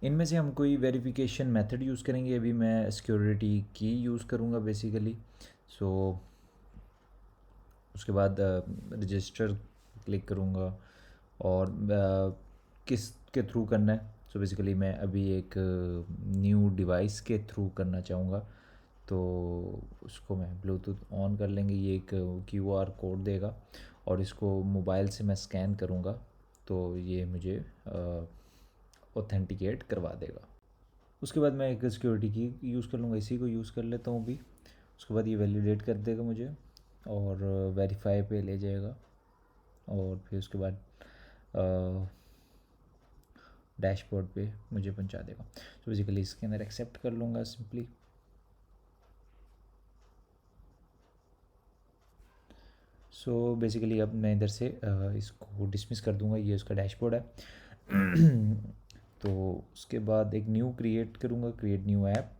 इनमें से हम कोई वेरिफिकेशन मेथड यूज़ करेंगे। अभी मैं सिक्योरिटी की यूज़ करूँगा बेसिकली। सो उसके बाद रजिस्टर क्लिक करूँगा और किस के थ्रू करना है। सो बेसिकली मैं अभी एक न्यू डिवाइस के थ्रू करना चाहूँगा, तो उसको मैं ब्लूटूथ ऑन कर लेंगे। ये एक क्यूआर कोड देगा और इसको मोबाइल से मैं स्कैन करूँगा तो ये मुझे ऑथेंटिकेट करवा देगा। उसके बाद मैं एक सिक्योरिटी की यूज़ कर लूँगा, इसी को यूज़ कर लेता हूँ अभी। उसके बाद ये वैलिडेट कर देगा मुझे और वेरीफाई पे ले जाएगा और फिर उसके बाद डैशबोर्ड पे मुझे पहुंचा देगा। तो बेसिकली इसके अंदर एक्सेप्ट कर लूँगा सिंपली। सो बेसिकली अब मैं इधर से इसको डिसमिस कर दूँगा, ये उसका डैशबोर्ड है। तो उसके बाद एक न्यू क्रिएट करूँगा, क्रिएट न्यू ऐप,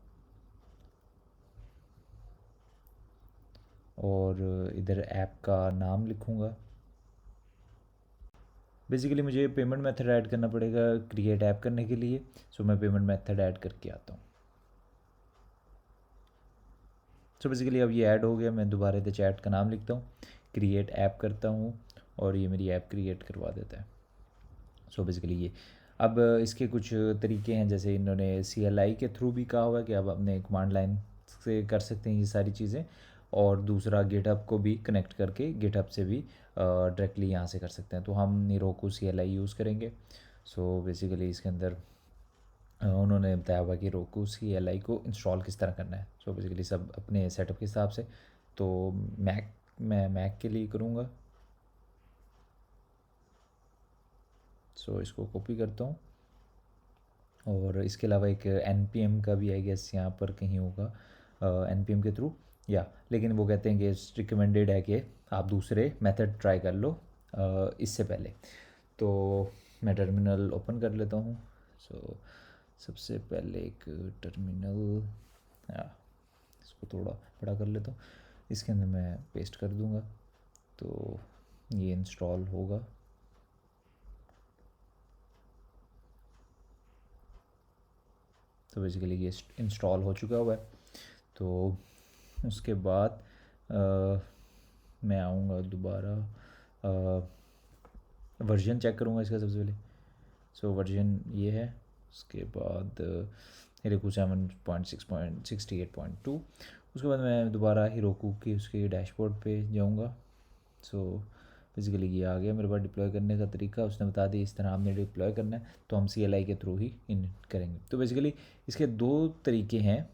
और इधर ऐप का नाम लिखूँगा। बेसिकली मुझे पेमेंट मेथड ऐड करना पड़ेगा क्रिएट ऐप करने के लिए। सो मैं पेमेंट मेथड ऐड करके आता हूँ। सो बेसिकली अब ये ऐड हो गया। मैं दोबारा इधर चैट का नाम लिखता हूँ, क्रिएट ऐप करता हूँ और ये मेरी ऐप क्रिएट करवा देता है। सो बेसिकली ये अब इसके कुछ तरीके हैं, जैसे इन्होंने CLI के थ्रू भी कहा हुआ है कि आप अपने कमांड लाइन से कर सकते हैं ये सारी चीज़ें, और दूसरा गिटहब को भी कनेक्ट करके गिटहब से भी डायरेक्टली यहाँ से कर सकते हैं। तो हम Heroku CLI यूज़ करेंगे। सो बेसिकली इसके अंदर उन्होंने बताया हुआ कि Heroku CLI को इंस्टॉल किस तरह करना है। सो बेसिकली सब अपने सेटअप के हिसाब से। तो मैं मैक के लिए करूँगा। सो इसको कॉपी करता हूँ और इसके अलावा एक NPM का भी आई गेस यहाँ पर कहीं होगा, NPM के थ्रू, या लेकिन वो कहते हैं कि रिकमेंडेड है कि आप दूसरे मेथड ट्राई कर लो इससे पहले। तो मैं टर्मिनल ओपन कर लेता हूँ। सो सबसे पहले एक टर्मिनल, या इसको थोड़ा बड़ा कर लेता हूँ, इसके अंदर मैं पेस्ट कर दूँगा तो ये इंस्टॉल होगा। तो बेसिकली ये इंस्टॉल हो चुका हुआ है। तो उसके बाद मैं आऊँगा दोबारा, वर्जन चेक करूँगा इसका सबसे पहले। सो वर्जन ये है। उसके बाद Heroku 7.6.68.2। उसके बाद मैं दोबारा Heroku की उसके डैशबोर्ड पे जाऊँगा। सो बेसिकली ये आ गया मेरे पास डिप्लॉय करने का तरीका। उसने बता दिया इस तरह आपने डिप्लॉय करना है, तो हम CLI के थ्रू ही इन करेंगे। तो बेसिकली इसके दो तरीके हैं।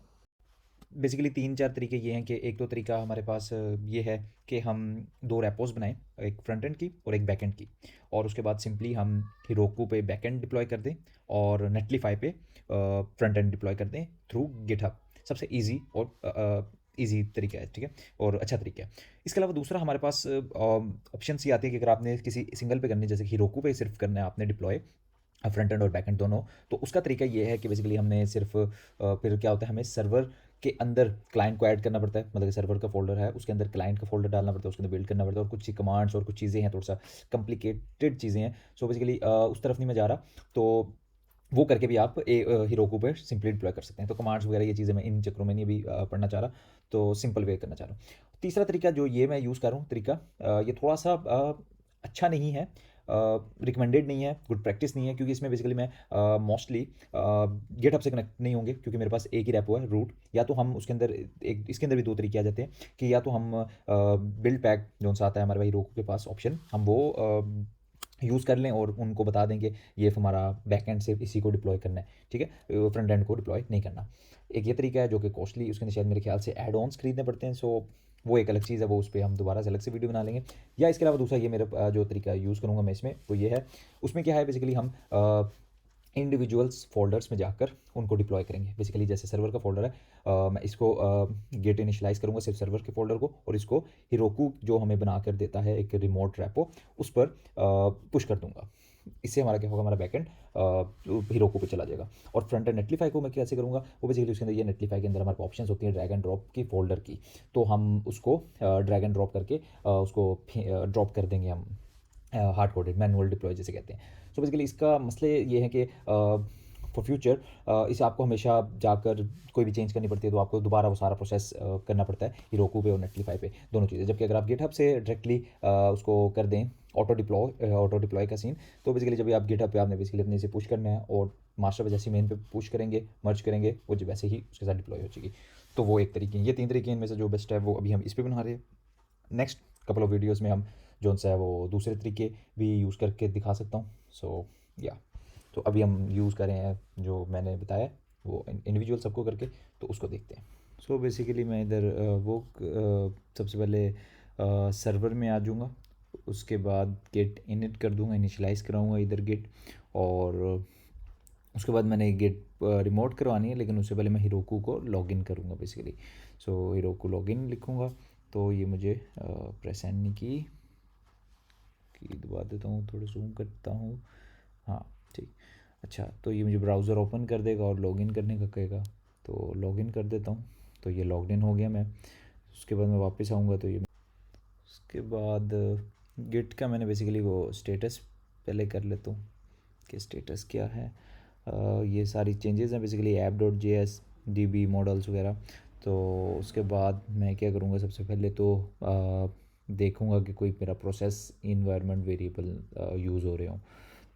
बेसिकली 3-4 तरीके ये हैं कि एक तो तरीका हमारे पास ये है कि हम दो रेपोज बनाएं, एक फ्रंट एंड की और एक बैक एंड की, और उसके बाद सिंपली हम Heroku पे बैक एंड डिप्लॉय कर दें और Netlify पे फ्रंट एंड डिप्लॉय कर दें थ्रू गिटहब। सबसे ईजी और ईजी तरीका है, ठीक है, और अच्छा तरीका है। इसके अलावा दूसरा हमारे पास ऑप्शन ये आती है कि अगर आपने किसी सिंगल पे करनी है, जैसे Heroku पे सिर्फ करना है आपने डिप्लॉय फ्रंट एंड और बैक एंड दोनों, तो उसका तरीका ये है कि बेसिकली हमने सिर्फ फिर क्या होता है, हमें सर्वर के अंदर क्लाइंट को ऐड करना पड़ता है। मतलब सर्वर का फोल्डर है, उसके अंदर क्लाइंट का फोल्डर डालना पड़ता है, उसके अंदर बिल्ड करना पड़ता है, और कुछ कमांड्स और कुछ चीज़ें हैं, थोड़ा सा कॉम्प्लिकेटेड चीज़ें हैं। सो बेसिकली उस तरफ नहीं मैं जा रहा। तो वो करके भी आप Heroku पे सिंपली डिप्लॉय कर सकते हैं। तो कमांड्स वगैरह ये चीज़ें मैं इन चक्रों में नहीं अभी पढ़ना चाह रहा, तो सिंपल वे करना चाह रहा हूँ। तीसरा तरीका जो ये मैं यूज़ कर रहा हूँ तरीका, ये थोड़ा सा अच्छा नहीं है, रिकमेंडेड नहीं है, गुड प्रैक्टिस नहीं है, क्योंकि इसमें बेसिकली मैं मोस्टली गेटअप से कनेक्ट नहीं होंगे, क्योंकि मेरे पास एक ही रेपो है रूट। या तो हम उसके अंदर एक, इसके अंदर भी दो तरीके आ जाते हैं कि या तो हम बिल्ड पैक जो सा आता है हमारे भाई रोको के पास ऑप्शन, हम वो यूज़ कर लें और उनको बता दें कि ये हमारा बैक एंड से इसी को डिप्लॉय करना है, ठीक है, फ्रंट एंड को डिप्लॉय नहीं करना। एक ये तरीका है जो कि कॉस्टली, उसके अंदर शायद मेरे ख्याल से एड ऑन्स खरीदने पड़ते हैं। सो वो एक अलग चीज़ है, वो उस पर हम दोबारा से अलग से वीडियो बना लेंगे। या इसके अलावा दूसरा ये मेरा जो तरीका यूज़ करूँगा मैं इसमें, वो ये है। उसमें क्या है, बेसिकली हम इंडिविजुअल्स फोल्डर्स में जाकर उनको डिप्लॉय करेंगे। बेसिकली जैसे सर्वर का फोल्डर है, मैं इसको गेट इनिशलाइज करूँगा सिर्फ सर्वर के फोल्डर को, और इसको Heroku जो हमें बना कर देता है एक रिमोट रेपो, उस पर पुश कर दूंगा। इससे हमारा क्या होगा, हमारा बैकएंड Heroku पे चला जाएगा। और फ्रंट एंड Netlify को मैं कैसे करूँगा, वो बेसिकली उसके अंदर ये Netlify के अंदर हमारे ऑप्शन होती है ड्रैग एंड ड्रॉप की फोल्डर की। तो हम उसको ड्रैग एंड ड्रॉप करके उसको ड्रॉप कर देंगे हम हार्ड कोडेड मैनुअल डिप्लॉय जैसे कहते हैं। सो बेसिकली इसका मसले ये है कि फॉर फ्यूचर इसे आपको हमेशा जाकर कोई भी चेंज करनी पड़ती है तो आपको दोबारा वो सारा प्रोसेस करना पड़ता है हीरोकू पे और नेटलिफाई पे, दोनों चीज़ें। जबकि अगर आप गिटहब से डायरेक्टली उसको कर दें ऑटो डिप्लॉय का सीन, तो बेसिकली जब भी आप गिटहब पे आपने बेसिकली अपने से पुश करना है और मास्टर पे जैसे मेन पे पुश करेंगे, मर्ज करेंगे, वो जो वैसे ही उसके साथ डिप्लॉय हो जाएगी। तो वो एक तरीके, ये 3 तरीके इनमें से जो बेस्ट है वो अभी हम इस पे बना रहे हैं। नेक्स्ट कपल ऑफ वीडियोज़ में हम जो सा है वो दूसरे तरीके भी यूज़ करके दिखा सकता हूँ। सो या तो अभी हम यूज़ कर रहे हैं जो मैंने बताया वो इंडिविजुअल सबको करके, तो उसको देखते हैं। सो बेसिकली मैं इधर सबसे पहले सर्वर में आ जाऊँगा, उसके बाद गेट इनिट कर दूँगा, इनिशलाइज़ कराऊँगा इधर गेट, और उसके बाद मैंने गेट रिमोट करवानी है, लेकिन उससे पहले मैं हीरोकू को लॉगिन करूँगा बेसिकली। सो हीरोकू लॉगिन लिखूँगा, तो ये मुझे प्रेस एन की दबा देता हूँ, थोड़ा जूम करता हूँ, हाँ ठीक। अच्छा, तो ये मुझे ब्राउज़र ओपन कर देगा और लॉगिन करने का कहेगा, तो लॉगिन कर देता हूँ। तो ये लॉग्ड इन हो गया मैं। उसके बाद मैं वापस आऊँगा, तो ये उसके बाद गिट का मैंने बेसिकली वो स्टेटस पहले कर लेता हूँ कि स्टेटस क्या है। ये सारी चेंजेस हैं बेसिकली app.js db मॉडल्स वगैरह। तो उसके बाद मैं क्या करूँगा, सबसे पहले तो देखूँगा कि कोई मेरा प्रोसेस इन्वायरमेंट वेरिएबल यूज़ हो रहे हों,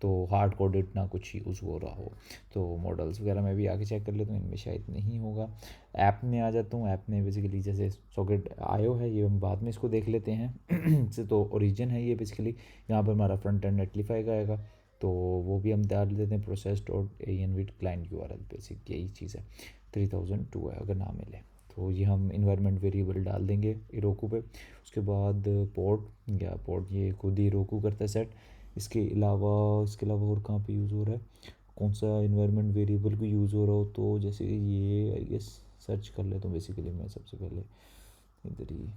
तो हार्ड कोडेड ना कुछ यूज़ हो रहा हो। तो मॉडल्स वगैरह मैं भी आगे चेक कर लेता हूँ, इनमें शायद नहीं होगा। ऐप में आ जाता हूँ, ऐप में बेसिकली जैसे सॉकेट आयो है, ये हम बाद में इसको देख लेते हैं से तो ओरिजिन है ये बेसिकली, यहाँ पर हमारा फ्रंट एंड नेटलिफाई का आएगा, तो वो भी हम डाल देते हैं process dot env with client URL, basic यही चीज़ है। 3002 है अगर ना मिले, तो ये हम इन्वायरमेंट वेरिएबल डाल देंगे हीरोकू पे। उसके बाद पोर्ट ये खुद ही हीरोकू करता है सेट। इसके अलावा और कहाँ पे यूज़ हो रहा है, कौन सा इन्वायरमेंट वेरिएबल भी यूज़ हो रहा हो, तो जैसे ये आई गेस सर्च कर लेता हूँ बेसिकली मैं सबसे पहले इधर ही।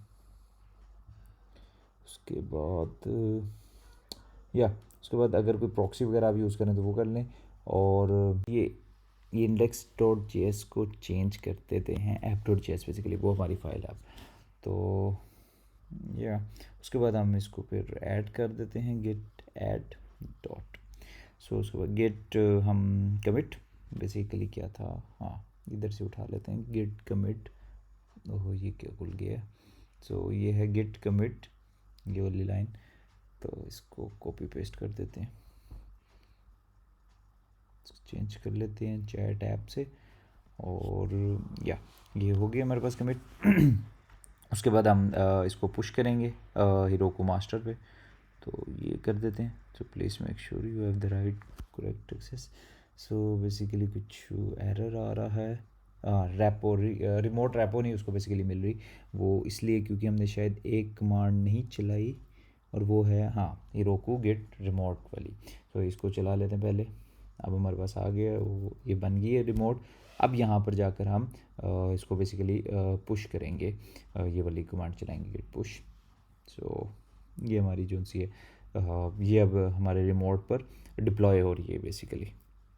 उसके बाद उसके बाद अगर कोई प्रॉक्सी वगैरह आप यूज़ करें तो वो कर लें। और ये index.js को चेंज कर देते हैं app.js, बेसिकली वो हमारी फाइल है। तो उसके बाद हम इसको फिर ऐड कर देते हैं git add डॉट। सो उसके बाद गेट हम कमिट बेसिकली क्या था, हाँ इधर से उठा लेते हैं गिट कमिट। ओहो ये क्या भूल गया। सो ये है गिट कमिट, ये वाली लाइन, तो इसको कॉपी पेस्ट कर देते हैं, चेंज कर लेते हैं चैट ऐप से, और ये हो गया हमारे पास कमिट। उसके बाद हम इसको पुश करेंगे हीरोकू मास्टर पे, तो ये कर देते हैं। So please make sure you have the right correct access. So basically कुछ एरर आ रहा है, रैपो रिमोट रैपो नहीं उसको बेसिकली मिल रही, वो इसलिए क्योंकि हमने शायद एक कमांड नहीं चलाई, और वो है हीरोकू गेट रिमोट वाली। तो इसको चला लेते हैं पहले। अब हमारे पास आ गया वो, ये बन गई है रिमोट। अब यहाँ पर जाकर हम इसको बेसिकली पुश करेंगे, ये वाली कमांड चलाएंगे गेट पुश। सो ये हमारी जो सी है ये अब हमारे रिमोट पर डिप्लॉय हो रही है बेसिकली।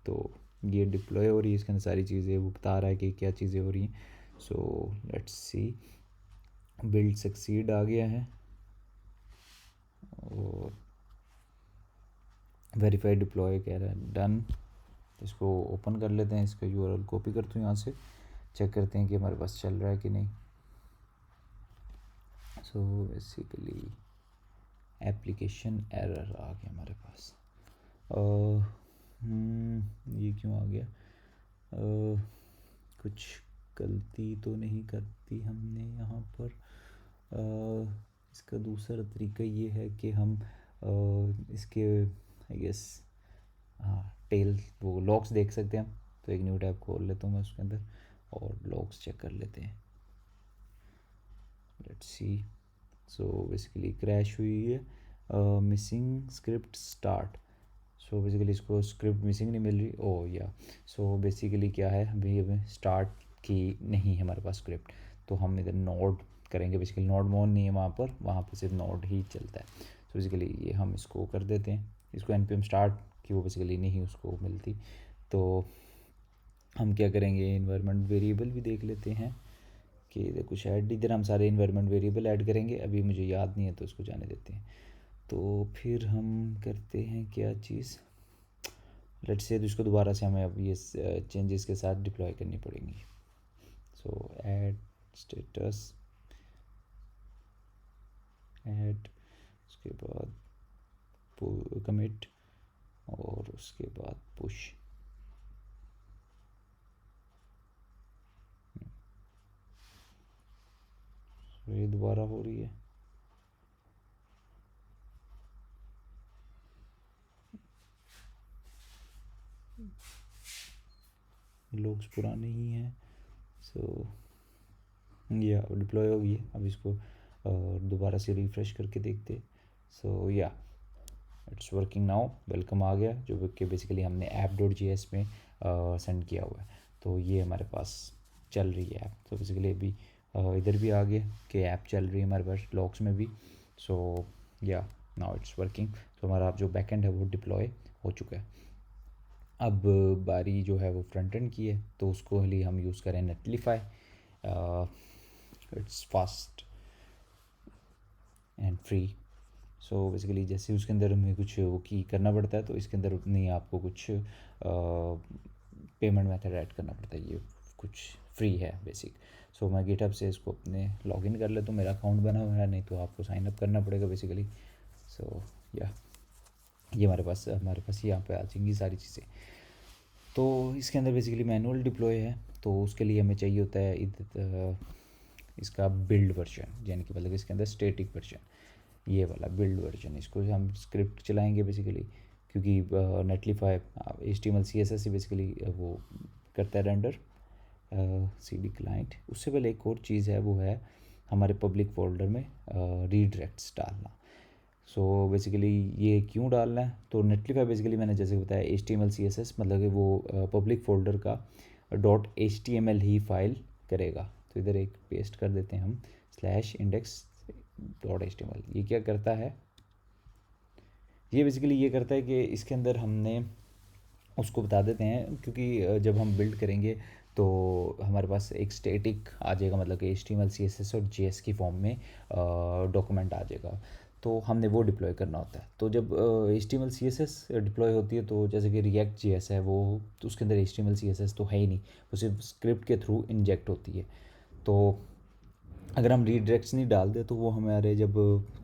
तो ये डिप्लॉय हो रही है, इसके अंदर सारी चीज़ें वो बता रहा है कि क्या चीज़ें हो रही हैं। So let's see, build succeed आ गया है, और वेरीफाई डिप्लॉय कह रहा है डन। इसको ओपन कर लेते हैं, इसका URL कॉपी करते हैं यहाँ से, चेक करते हैं कि हमारे पास चल रहा है कि नहीं। सो बेसिकली एप्लीकेशन एरर आ गया हमारे पास। ये क्यों आ गया, कुछ गलती तो नहीं करती हमने यहाँ पर। इसका दूसरा तरीका ये है कि हम इसके आई गेस टेल वो लॉग्स देख सकते हैं हम। तो एक न्यू टैब खोल लेता हूँ मैं उसके अंदर, और लॉग्स चेक कर लेते हैं। Let's see. So basically crash हुई है, missing script start. So basically इसको स्क्रिप्ट मिसिंग नहीं मिल रही, सो बेसिकली क्या है, अभी हमें स्टार्ट की नहीं है हमारे पास स्क्रिप्ट, तो हम इधर नोड करेंगे। बेसिकली नोड मोड नहीं है वहाँ पर सिर्फ नोड ही चलता है। सो बेसिकली ये हम इसको कर देते हैं, इसको npm स्टार्ट की वो बेसिकली नहीं उसको मिलती। तो हम क्या करेंगे, इन्वायरमेंट वेरिएबल भी देख लेते हैं कि इधर कुछ ऐड, इधर हम सारे इन्वायरमेंट वेरिएबल ऐड करेंगे, अभी मुझे याद नहीं है तो इसको जाने देते हैं। तो फिर हम करते हैं क्या चीज़, लेट्स से तो इसको दोबारा से हमें अब ये चेंजेस के साथ डिप्लॉय करनी पड़ेंगी। सो ऐड स्टेटस, ऐड, उसके बाद कमिट, और उसके बाद पुश। ये दोबारा हो रही है। लॉग्स पुराने ही हैं। सो या डिप्लॉय हो गई है। अब इसको दोबारा से रिफ़्रेश करके देखते। सो या इट्स वर्किंग नाउ। वेलकम आ गया, जो कि बेसिकली हमने app.js में सेंड किया हुआ है। तो ये हमारे पास चल रही है ऐप। तो बेसिकली अभी इधर भी आ गया कि ऐप चल रही है हमारे पास लॉग्स में भी। सो या नाउ इट्स वर्किंग। तो हमारा जो बैकएंड है वो डिप्लॉय हो चुका है। अब बारी जो है वो फ्रंट एंड की है, तो उसको लिए हम यूज़ करें नेटलीफाई। It's fast and free. So basically जैसे उसके अंदर हमें कुछ वो की करना पड़ता है, तो इसके अंदर नहीं आपको कुछ पेमेंट मेथड ऐड करना पड़ता है। ये कुछ फ्री है बेसिक। सो मैं गिटहब से इसको अपने लॉगिन कर लेता हूँ। मेरा अकाउंट बना हुआ है, नहीं तो आपको साइन अप करना पड़ेगा बेसिकली। सो या ये हमारे पास यहाँ पे आ जाएंगी सारी चीज़ें। तो इसके अंदर बेसिकली मैनुअल डिप्लॉय है, तो उसके लिए हमें चाहिए होता है इसका बिल्ड वर्जन, यानी कि मतलब इसके अंदर स्टैटिक वर्जन, ये वाला बिल्ड वर्जन। इसको हम स्क्रिप्ट चलाएंगे बेसिकली, क्योंकि नेटलीफाई HTML CSS से बेसिकली वो करता है रेंडर CD क्लाइंट। उससे पहले एक और चीज़ है, वो है हमारे पब्लिक फोल्डर में रीडायरेक्ट्स डालना। सो बेसिकली ये क्यों डालना है, तो नेटलीफाई बेसिकली मैंने जैसे बताया HTML CSS मतलब कि वो पब्लिक फोल्डर का .html ही फाइल करेगा। तो इधर एक पेस्ट कर देते हैं हम /index.html। ये क्या करता है, ये बेसिकली ये करता है कि इसके अंदर हमने उसको बता देते हैं, क्योंकि जब हम बिल्ड करेंगे तो हमारे पास एक स्टैटिक आ जाएगा, मतलब कि HTML CSS और JS की फॉर्म में डॉक्यूमेंट आ जाएगा। तो हमने वो डिप्लॉय करना होता है। तो जब HTML CSS डिप्लॉय होती है, तो जैसे कि React JS है वो, तो उसके अंदर HTML CSS तो है ही नहीं, वो सिर्फ स्क्रिप्ट के थ्रू इंजेक्ट होती है। तो अगर हम रीडायरेक्ट्स नहीं डाल दे, तो वो हमारे जब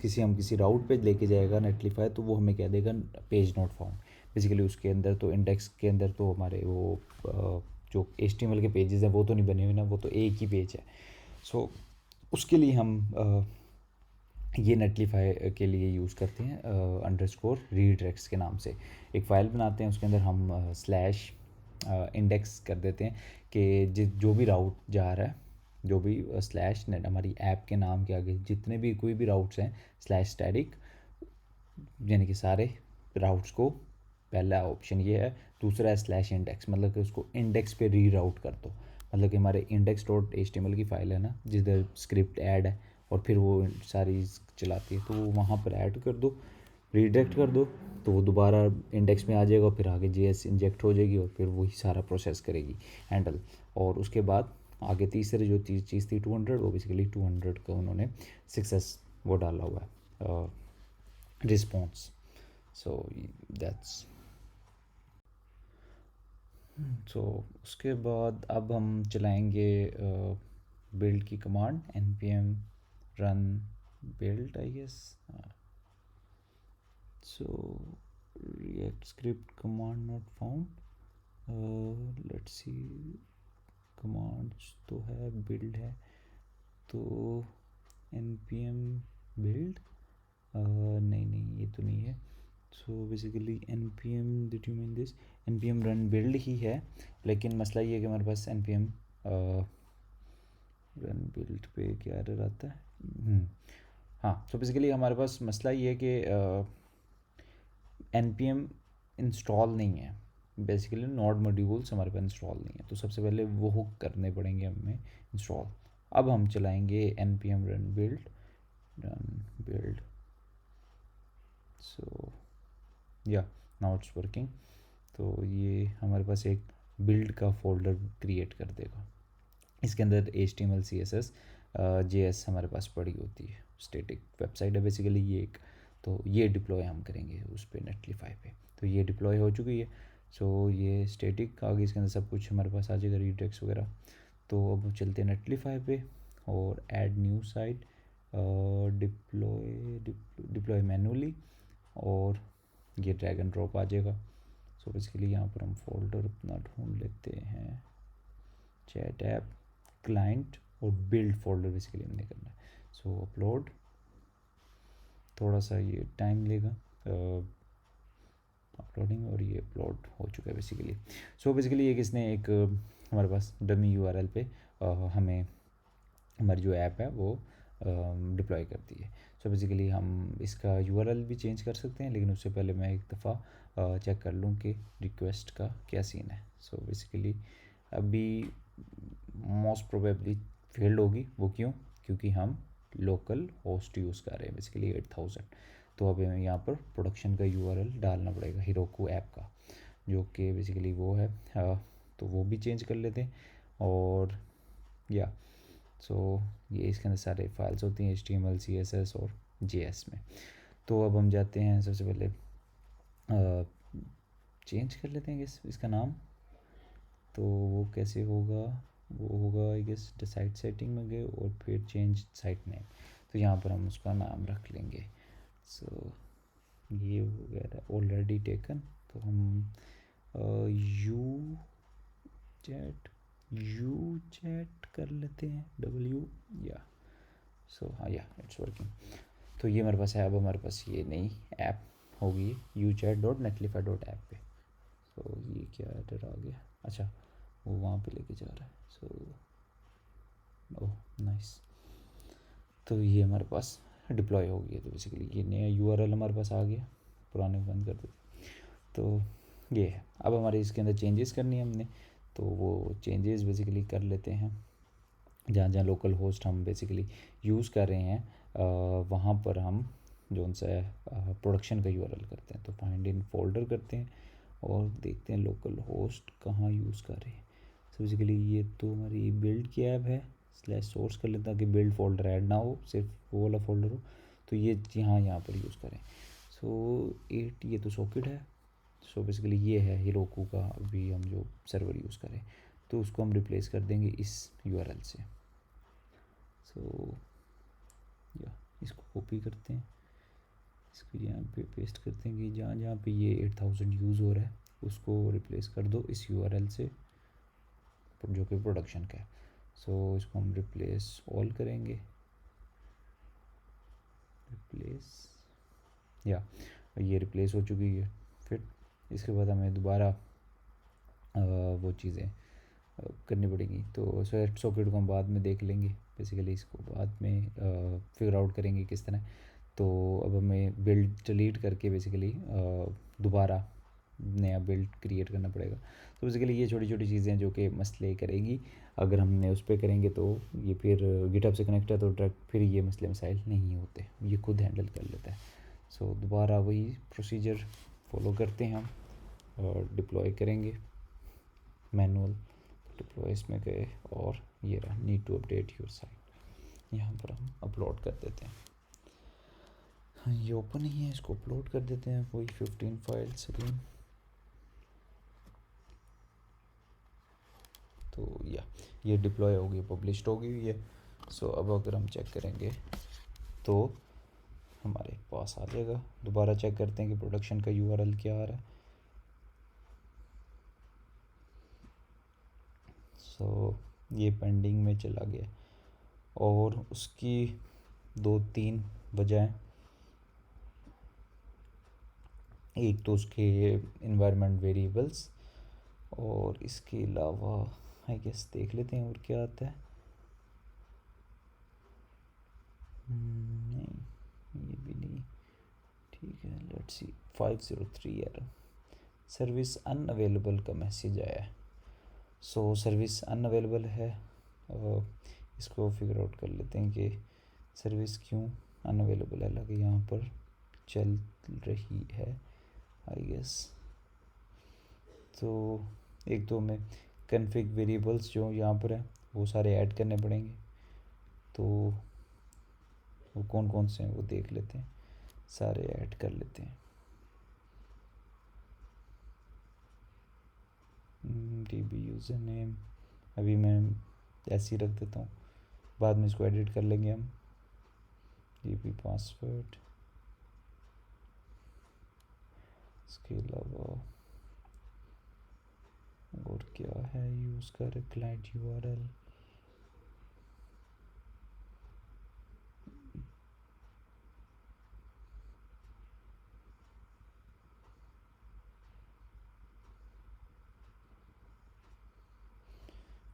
किसी राउट पे लेके जाएगा नेटलीफाई, तो वो हमें कह देगा पेज नॉट फाउंड। बेसिकली उसके अंदर तो इंडेक्स के अंदर तो हमारे वो जो HTML के पेजेस हैं वो तो नहीं बने हुए ना, वो तो एक ही पेज है। सो उसके लिए हम ये नेटलीफाई के लिए यूज़ करते हैं अंडरस्कोर रीडायरेक्ट्स के नाम से एक फ़ाइल बनाते हैं। उसके अंदर हम स्लैश इंडेक्स कर देते हैं कि जो भी राउट जा रहा है, जो भी स्लैश नेट हमारी ऐप के नाम के आगे जितने भी कोई भी राउट्स हैं स्लैश स्टैटिक, यानी कि सारे राउट्स को, पहला ऑप्शन ये है। दूसरा है स्लैश इंडेक्स, मतलब कि उसको इंडेक्स पे री राउट कर दो। मतलब कि हमारे index.html की फ़ाइल है ना, जिधर स्क्रिप्ट ऐड है और फिर वो सारी चलाती है, तो वो वहाँ पर ऐड कर दो, रीडायरेक्ट कर दो, तो वो दोबारा इंडेक्स में आ जाएगा, फिर आगे JS इंजेक्ट हो जाएगी और फिर वही सारा प्रोसेस करेगी हैंडल। और उसके बाद आगे तीसरी जो चीज़ थी 200, वो बेसिकली 200 का उन्होंने सक्सेस वो डाला हुआ है रिस्पॉन्स। सो दैट्स सो उसके बाद अब हम चलाएंगे बिल्ड की command npm run build I guess. So react script command not found। Let's see, commands तो है, बिल्ड है, तो npm build नहीं नहीं ये तो नहीं है। So basically npm did you mean this, npm run build ही है, लेकिन मसला ये है कि हमारे पास npm रन बिल्ड पे क्या एरर आता है। हाँ, तो बेसिकली हमारे पास मसला ये है कि npm इंस्टॉल नहीं है। बेसिकली नोड मॉड्यूल्स हमारे पास इंस्टॉल नहीं है, तो सबसे पहले वो करने पड़ेंगे हमें इंस्टॉल। अब हम चलाएंगे npm run build। सो या नाउ इट्स वर्किंग। तो ये हमारे पास एक बिल्ड का फोल्डर क्रिएट कर देगा। इसके अंदर HTML CSS JS हमारे पास पड़ी होती है, स्टैटिक वेबसाइट है बेसिकली ये एक। तो ये डिप्लॉय हम करेंगे उस पर नेटलीफाई पे। तो ये डिप्लॉय हो चुकी है। सो ये स्टैटिक आ गई, इसके अंदर सब कुछ हमारे पास आ जाएगा, रीडेक्स वगैरह। तो अब चलते हैं नेटलिफाई पे और add new site, deploy manually, और ये ड्रैग एंड ड्रॉप आ जाएगा। सो बेसिकली यहाँ पर हम फोल्डर अपना ढूंढ लेते हैं, चैट ऐप, क्लाइंट और बिल्ड फोल्डर बेसिकली हमने करना है। सो अपलोड, थोड़ा सा ये टाइम लेगा अपलोडिंग, और ये अपलोड हो चुका है बेसिकली। सो बेसिकली एक इसने एक हमारे पास डमी यूआरएल पे हमें हमारी जो ऐप है वो डिप्लॉय करती है। सो बेसिकली हम इसका यूआरएल भी चेंज कर सकते हैं, लेकिन उससे पहले मैं एक दफ़ा चेक कर लूँ कि रिक्वेस्ट का क्या सीन है। सो बेसिकली अभी मोस्ट प्रोबेबली फेल्ड होगी। वो क्यों? क्योंकि हम लोकल होस्ट यूज़ कर रहे हैं बेसिकली 8000। तो अब हमें यहाँ पर प्रोडक्शन का यूआरएल डालना पड़ेगा हेरोकू ऐप का, जो कि बेसिकली वो है। तो वो भी चेंज कर लेते हैं। और या सो ये इसके अंदर सारे फाइल्स होती हैं HTML CSS और JS में। तो अब हम जाते हैं, सबसे पहले चेंज कर लेते हैं इसका नाम। तो वो कैसे होगा? वो होगा आई गेस साइट सेटिंग में गए और फिर चेंज साइट नेम। तो यहाँ पर हम उसका नाम रख लेंगे। सो ये वगैरह ऑलरेडी टेकन। तो हम यू चैट कर लेते हैं, W या सो हाँ या इट्स वर्किंग। तो ये हमारे पास है। अब हमारे पास ये नई ऐप होगी uchat.netlify.app पे। सो ये क्या एरर आ गया? अच्छा, वो वहाँ पे लेके जा रहा है। सो ओह नाइस। तो ये हमारे पास डिप्लॉय हो गया। तो बेसिकली ये नया यूआरएल हमारे पास आ गया, पुराने बंद कर देते। तो ये है। अब हमारे इसके अंदर चेंजेस करनी है हमने, तो वो चेंजेस बेसिकली कर लेते हैं। जहाँ जहाँ लोकल होस्ट हम बेसिकली यूज़ कर रहे हैं वहाँ पर हम जो उनसे प्रोडक्शन का यूआरएल करते हैं। तो फाइंड इन फोल्डर करते हैं और देखते हैं लोकल होस्ट कहाँ यूज़ कर रहे हैं। सो बेसिकली ये तो हमारी बिल्ड की ऐप है, /सोर्स कर लेता कि बिल्ड फोल्डर ऐड ना हो, सिर्फ वो वाला फोल्डर हो। तो ये यहाँ पर यूज़ करें। सो 8 ये तो सॉकेट है। सो बेसिकली ये है हेरोकू का अभी हम जो सर्वर यूज़ करें, तो उसको हम रिप्लेस कर देंगे इस यूआरएल से। सो या इसको कॉपी करते हैं, इसको यहाँ पे पेस्ट करते हैं कि जहाँ जहाँ पे ये 8000 यूज़ हो रहा है उसको रिप्लेस कर दो इस यूआरएल से, जो कि प्रोडक्शन का है। सो इसको हम रिप्लेस ऑल करेंगे, रिप्लेस या ये रिप्लेस हो चुकी है। फिर इसके बाद हमें दोबारा वो चीज़ें करनी पड़ेगी। तो सॉकेट को हम बाद में देख लेंगे, बेसिकली इसको बाद में फिगर आउट करेंगे किस तरह। तो अब हमें बिल्ड डिलीट करके बेसिकली दोबारा नया बिल्ड क्रिएट करना पड़ेगा। तो बेसिकली ये छोटी छोटी चीज़ें जो कि मसले करेगी, अगर हमने उस पर करेंगे तो ये फिर गिटहब से कनेक्ट है तो डायरेक्ट फिर ये मसले मसाइल नहीं होते, ये खुद हैंडल कर लेता है। सो दोबारा वही प्रोसीजर फॉलो करते हैं हम और डिप्लॉय करेंगे मैनुअल। डिप्लॉय इसमें गए और ये रहा need to update your site, यहाँ पर हम अपलोड कर देते हैं। हाँ ये ओपन ही है, इसको अपलोड कर देते हैं वही 15 फाइल्स अगेन। तो या ये डिप्लॉय हो गई, पब्लिश्ड हो गई है। सो अब अगर हम चेक करेंगे तो हमारे पास आ जाएगा। दोबारा चेक करते हैं कि प्रोडक्शन का यूआरएल क्या आ रहा है। सो ये पेंडिंग में चला गया और उसकी 2-3 वजह, एक तो उसके इन्वायरमेंट वेरिएबल्स, और इसके अलावा आई गेस देख लेते हैं और क्या आता है। नहीं ये भी नहीं, ठीक है let's see. 503 error, service unavailable का मैसेज आया है। सो सर्विस अनअवेलेबल है। इसको फिगर आउट कर लेते हैं कि सर्विस क्यों अनअवेलेबल है, हालांकि यहाँ पर चल रही है आई गेस। तो एक तो हमें कन्फिग वेरिएबल्स जो यहाँ पर है वो सारे ऐड करने पड़ेंगे। तो वो कौन कौन से हैं वो देख लेते हैं, सारे ऐड कर लेते हैं। DB यूज़र नेम अभी मैं ऐसे ही रख देता हूँ, बाद में इसको एडिट कर लेंगे हम। DB पासवर्ड, इसके अलावा और क्या है, यूज़ कर क्लाइंट URL,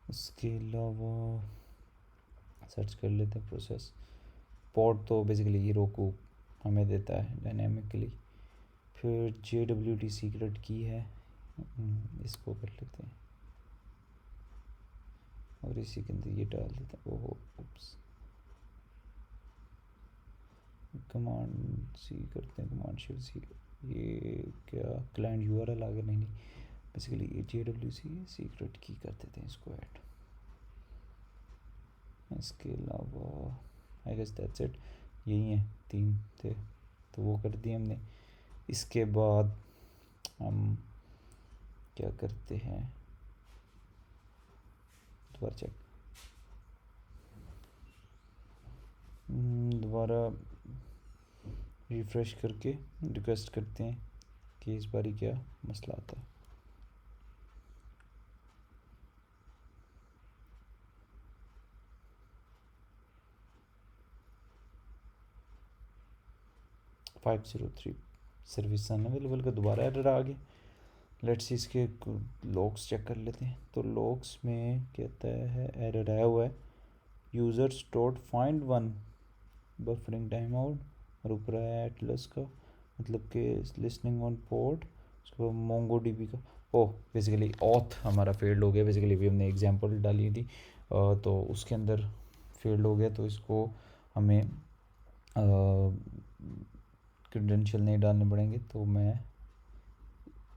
उसके अलावा सर्च कर लेते हैं प्रोसेस। पोर्ट तो बेसिकली ये रोकू हमें देता है डायनेमिकली। फिर JWT सीक्रेट की है, इसको कर लेते हैं और इसी के अंदर ये डाल देते हैं। ओहो उप्स, कमांड सी करते हैं, कमांड शिफ्ट सी। ये क्या क्लाइंट URL आ गया? नहीं बेसिकली ये JWT सीक्रेट की कर देते हैं, इसको ऐड। इसके अलावा आई गेस दैट्स इट, यही है, 3 थे तो वो कर दिए हमने। इसके बाद हम क्या करते हैं, दोबारा चेक, दोबारा रिफ़्रेश करके रिक्वेस्ट करते हैं कि इस बारी क्या मसला आता है। "503 सर्विस अनअवेलेबल" का दोबारा एरर आ गया। लेट्स सी इसके लॉग्स चेक कर लेते हैं। तो लॉग्स में कहता है एरर आया हुआ है, user stored find one buffering time out, और ऊपर है एटलस का, मतलब कि लिसनिंग ऑन पोर्ट, उसके बाद मोंगो DB का। ओह बेसिकली ऑथ हमारा फेल्ड हो गया। बेसिकली भी हमने एग्जांपल डाली थी तो उसके अंदर फेल्ड हो गया, तो इसको हमें क्रेडेंशियल नहीं डालने पड़ेंगे, तो मैं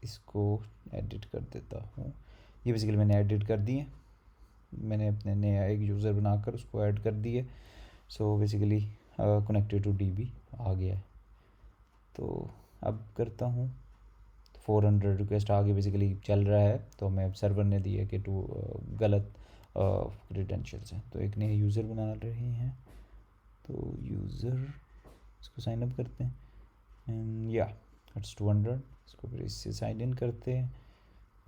इसको एडिट कर देता हूँ। ये बेसिकली मैंने एडिट कर दिए, मैंने अपने नया एक यूज़र बनाकर उसको ऐड कर दिए। So basically connected to DB आ गया है। तो अब करता हूँ, 400 रिक्वेस्ट आगे बेसिकली चल रहा है, तो हमें सर्वर ने दिया कि गलत क्रेडेंशियल्स हैं, तो एक नया यूज़र बना रहे हैं। तो यूज़र, इसको साइन अप करते हैं एंड या इट्स 200, इसको फिर इससे साइन इन करते हैं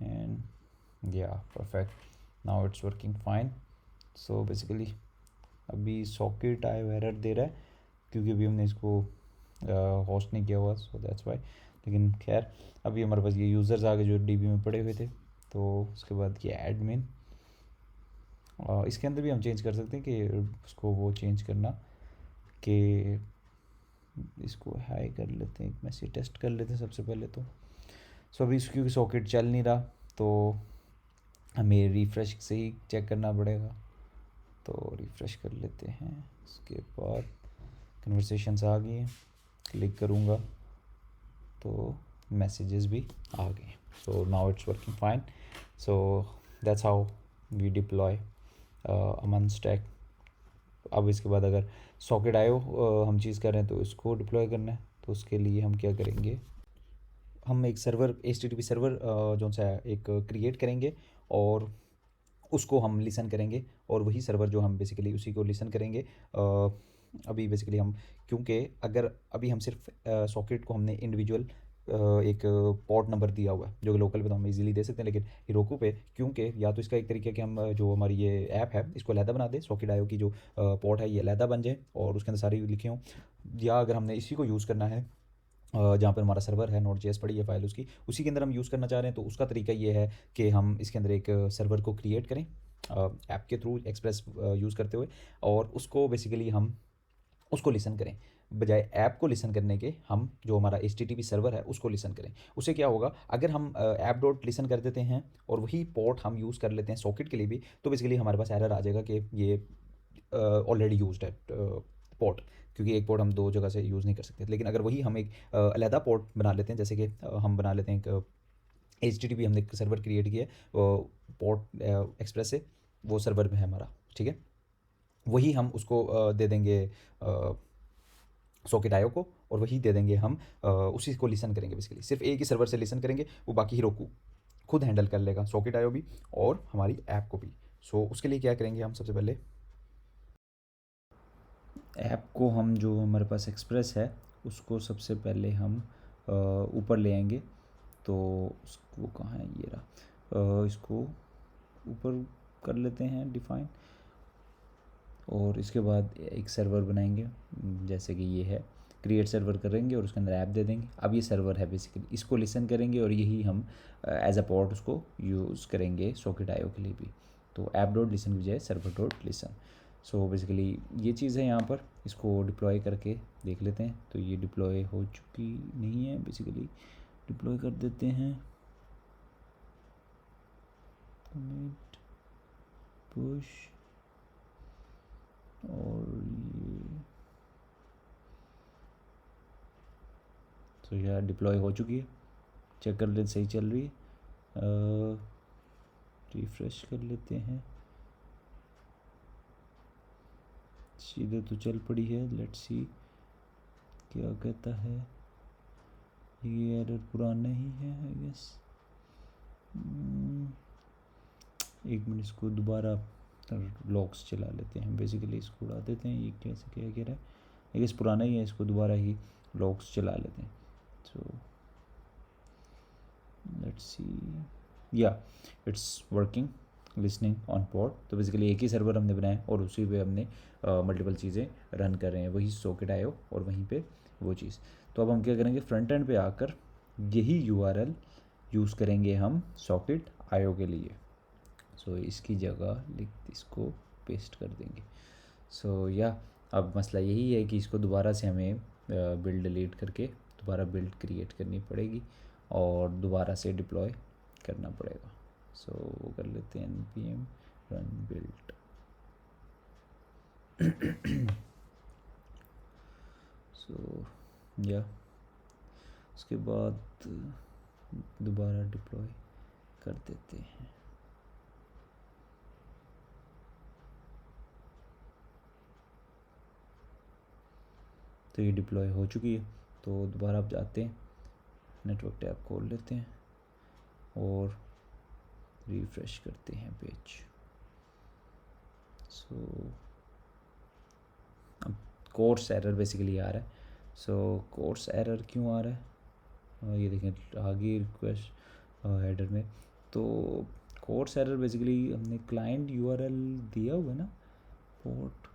एंड या perfect, now it's working fine. So basically अभी सॉकेट आया एरर दे रहा है क्योंकि अभी हमने इसको होस्ट नहीं किया हुआ, सो दैट्स वाई। लेकिन खैर अभी हमारे पास ये यूज़र्स आ गए जो DB में पड़े हुए थे। तो उसके बाद ये एडमिन, इसके अंदर भी हम चेंज कर सकते हैं कि उसको वो चेंज करना कि इसको हाई कर लेते हैं, एक मैसेज टेस्ट कर लेते हैं सबसे पहले। तो सो अभी क्योंकि सॉकेट चल नहीं रहा तो हमें रिफ़्रेश से ही चेक करना पड़ेगा, तो रिफ़्रेश कर लेते हैं। उसके बाद कन्वर्सेशंस आ गई हैं, क्लिक करूँगा तो मैसेजेस भी आ गए। So now it's working fine. So that's how we deploy अमन स्टैक। अब इसके बाद अगर सॉकेट आयो हम चीज़ कर रहे हैं तो इसको डिप्लॉय करना है, तो उसके लिए हम क्या करेंगे, हम एक सर्वर HTTP सर्वर जो सा एक क्रिएट करेंगे और उसको हम लिसन करेंगे, और वही सर्वर जो हम बेसिकली उसी को लिसन करेंगे। अभी बेसिकली हम, क्योंकि अगर अभी हम सिर्फ सॉकेट को हमने इंडिविजुअल एक पोर्ट नंबर दिया हुआ है जो कि लोकल पे तो हम इजीली दे सकते हैं, लेकिन हिरोकू पे क्योंकि या तो इसका एक तरीका कि हम जो हमारी ये ऐप है इसको अलहदा बना दें, सॉकेट आयो की जो पोर्ट है ये अलहदा बन जाए और उसके अंदर सारी लिखे हों, या अगर हमने इसी को यूज़ करना है जहाँ पर हमारा सर्वर है, Node.js पड़ी है फाइल उसकी, उसी के अंदर हम यूज़ करना चाह रहे हैं, तो उसका तरीका ये है कि हम इसके अंदर एक सर्वर को क्रिएट करें ऐप के थ्रू एक्सप्रेस यूज़ करते हुए, और उसको बेसिकली हम उसको लिसन करें, बजाय ऐप को लिसन करने के हम जो हमारा HTTP सर्वर है उसको लिसन करें। उससे क्या होगा, अगर हम ऐप डॉट लिसन कर देते हैं और वही पोर्ट हम यूज़ कर लेते हैं सॉकेट के लिए भी, तो बेसिकली हमारे पास एरर आ जाएगा कि ये ऑलरेडी यूज्ड है पोर्ट, क्योंकि एक पोर्ट हम दो जगह से यूज़ नहीं कर सकते। लेकिन अगर वही हम एक अलहदा पोर्ट बना लेते हैं, जैसे कि हम बना लेते हैं एक HTTP हमने एक सर्वर क्रिएट किया है पोर्ट एक्सप्रेस से, वो सर्वर में है हमारा, ठीक है, वही हम उसको दे देंगे सॉकेट आयो को, और वही दे देंगे हम उसी को लिसन करेंगे। बेसिकली सिर्फ एक ही सर्वर से लिसन करेंगे, वो बाकी हीरोकू खुद हैंडल कर लेगा, सॉकेट आयो भी और हमारी ऐप को भी। सो उसके लिए क्या करेंगे हम, सबसे पहले ऐप को हम जो हमारे पास एक्सप्रेस है उसको सबसे पहले हम ऊपर ले आएंगे। तो उसको कहाँ है, ये रहा। इसको ऊपर कर लेते हैं डिफ़ाइन, और इसके बाद एक सर्वर बनाएंगे जैसे कि ये है, क्रिएट सर्वर करेंगे और उसके अंदर ऐप दे देंगे। अब ये सर्वर है बेसिकली, इसको लिसन करेंगे और यही हम एज अ पोर्ट उसको यूज़ करेंगे सॉकेट आईओ के लिए भी। तो ऐप डॉट लिसन की बजाय server dot listen. So basically ये चीज़ है यहाँ पर। इसको डिप्लॉय करके देख लेते हैं। तो ये डिप्लॉय हो चुकी नहीं है, बेसिकली डिप्लॉय कर देते हैं। कमिट पुश, और ये तो यार डिप्लॉय हो चुकी है। चेक कर लेते, सही चल रही है। रिफ्रेश कर लेते हैं, सीधे तो चल पड़ी है। लेट्स सी क्या कहता है। ये एरर पुराना ही है आई गेस। एक मिनट, इसको दोबारा लॉक्स चला लेते हैं। बेसिकली इसको उड़ा देते हैं। ये कैसे क्या कह रहा है, आई गेस पुराना ही है, इसको दोबारा ही लॉक्स चला लेते हैं। सो लेट्स सी, या it's working listening on port. तो बेसिकली एक ही सर्वर हमने बनाया और उसी पे हमने मल्टीपल चीज़ें रन कर रहे हैं, वही सॉकेट आयो और वहीं पे वो चीज़। तो अब हम क्या करेंगे, फ्रंट एंड पे आकर यही यूआरएल यूज़ करेंगे हम सॉकेट आयो के लिए। सो इसकी जगह लिख, इसको पेस्ट कर देंगे। सो या अब मसला यही है कि इसको दोबारा से हमें बिल्ड डिलीट करके दोबारा बिल्ड क्रिएट करनी पड़ेगी और दोबारा से डिप्लॉय करना पड़ेगा। सो वो कर लेते हैं npm run build। सो या उसके बाद दोबारा डिप्लॉय कर देते हैं। तो ये डिप्लॉय हो चुकी है। तो दोबारा आप जाते हैं, नेटवर्क टैब खोल लेते हैं और रिफ्रेश करते हैं पेज। सो अब कोर्स एरर बेसिकली आ रहा है। सो कोर्स एरर क्यों आ रहा है, ये देखें आगे रिक्वेस्ट हेडर में। तो कोर्स एरर बेसिकली हमने क्लाइंट यूआरएल दिया हुआ है ना, port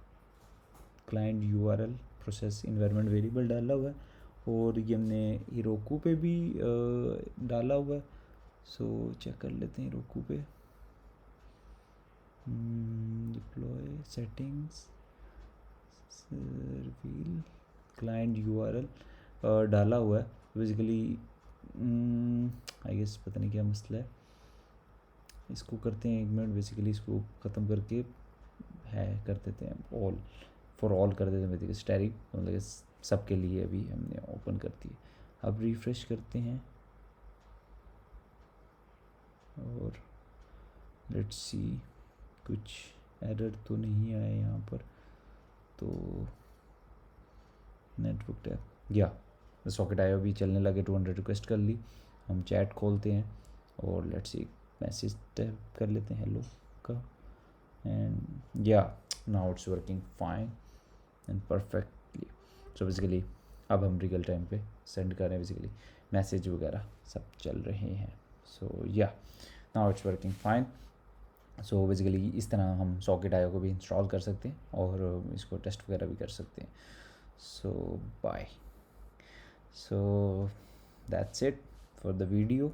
client URL process environment variable डाला हुआ है, और ये हमने हिरोकू पे भी डाला हुआ है। सो चेक कर लेते हैं हिरोकू पे। Deploy settings reveal client URL डाला हुआ है बेसिकली। आई गेस पता नहीं क्या मसला है। इसको करते हैं एक मिनट, बेसिकली इसको ख़त्म करके है कर देते हैं ऑल, फॉर ऑल कर देते हैं बेसिकली स्टैटिक, मतलब सबके लिए अभी हमने ओपन कर दी। अब रिफ्रेश करते हैं और लेट्स सी कुछ एरर तो नहीं आया यहाँ पर। तो नेटवर्क टैब या सॉकेट आयो भी चलने लगे, 200 रिक्वेस्ट कर ली। हम चैट खोलते हैं और लेट्स सी मैसेज टैब कर लेते हैं हेलो का, एंड या now it's working fine and perfectly. So basically अब हम रियल टाइम पे सेंड कर रहे हैं, बेसिकली मैसेज वगैरह सब चल रहे हैं। सो या now it's working fine. So basically इस तरह हम सॉकेट आयो को भी इंस्टॉल कर सकते हैं और इसको टेस्ट वगैरह भी कर सकते हैं। So bye. So that's it for the video.